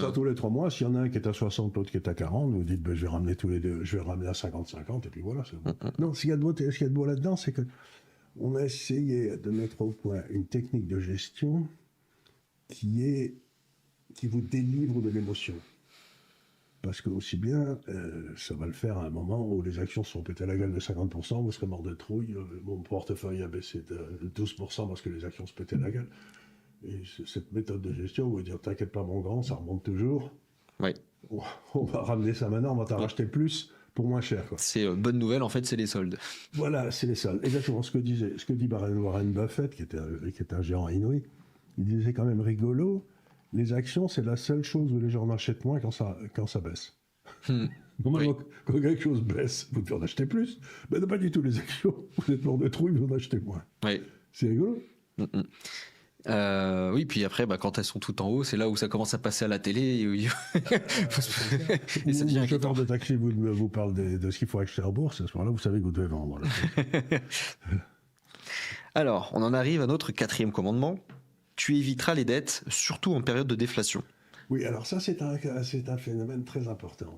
attend tous les 3 mois. S'il y en a un qui est à 60, l'autre qui est à 40, vous dites je vais ramener tous les deux, je vais ramener à 50-50, et puis voilà, c'est bon. Non, ce qu'il y a de beau là-dedans, c'est que on a essayé de mettre au point une technique de gestion qui vous délivre de l'émotion. Parce que aussi bien, ça va le faire à un moment où les actions sont pétées à la gueule de 50%, vous serez mort de trouille, mon portefeuille a baissé de 12% parce que les actions se pétaient la gueule. Et cette méthode de gestion, vous dire t'inquiète pas mon grand, ça remonte toujours. Oui. On va ramener ça maintenant, on va t'en racheter plus pour moins cher. Quoi. C'est bonne nouvelle, en fait, c'est les soldes. Voilà, c'est les soldes. Exactement ce que dit Warren Buffett, qui était un gérant inouï, il disait quand même rigolo, les actions, c'est la seule chose où les gens en achètent moins quand ça baisse. Normalement, quand quelque chose baisse, vous devez en acheter plus. Mais non, pas du tout les actions. Vous êtes mort de trouille, vous en achetez moins. Oui. C'est rigolo. Oui, puis après, quand elles sont toutes en haut, c'est là où ça commence à passer à la télé. Et ça devient le chauffeur de taxi vous parle de ce qu'il faut acheter en bourse. À ce moment-là, vous savez que vous devez vendre. Alors, on en arrive à notre 4e commandement. Tu éviteras les dettes, surtout en période de déflation. Oui, alors ça, c'est un phénomène très important.